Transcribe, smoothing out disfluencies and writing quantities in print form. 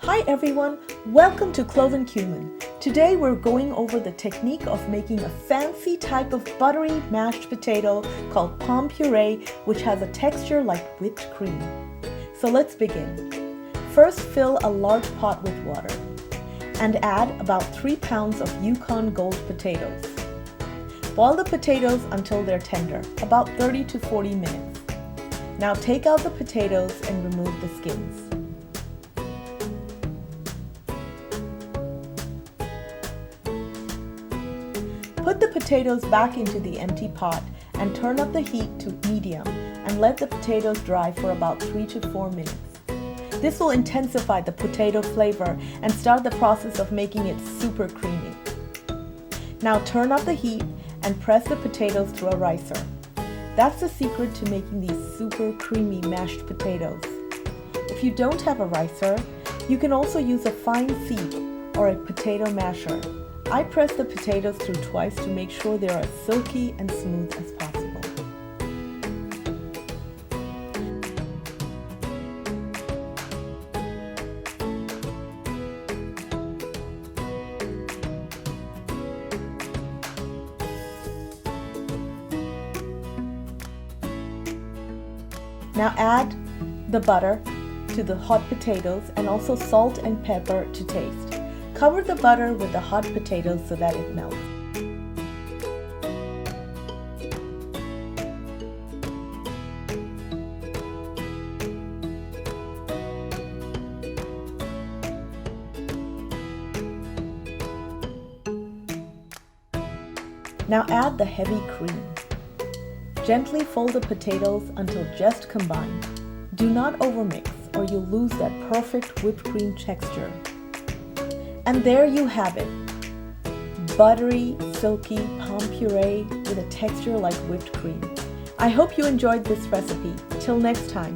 Hi everyone, welcome to Clove and Cumin. Today we're going over the technique of making a fancy type of buttery mashed potato called pomme puree, which has a texture like whipped cream. So let's begin. First, fill a large pot with water and add about 3 pounds of Yukon Gold potatoes. Boil the potatoes until they're tender, about 30 to 40 minutes. Now take out the potatoes and remove the skins. Put the potatoes back into the empty pot and turn up the heat to medium and let the potatoes dry for about 3 to 4 minutes. This will intensify the potato flavor and start the process of making it super creamy. Now turn up the heat and press the potatoes through a ricer. That's the secret to making these super creamy mashed potatoes. If you don't have a ricer, you can also use a fine sieve or a potato masher. I press the potatoes through twice to make sure they are as silky and smooth as possible. Now add the butter to the hot potatoes and also salt and pepper to taste. Cover the butter with the hot potatoes so that it melts. Now add the heavy cream. Gently fold the potatoes until just combined. Do not overmix or you'll lose that perfect whipped cream texture. And there you have it, buttery, silky pomme puree with a texture like whipped cream. I hope you enjoyed this recipe. Till next time.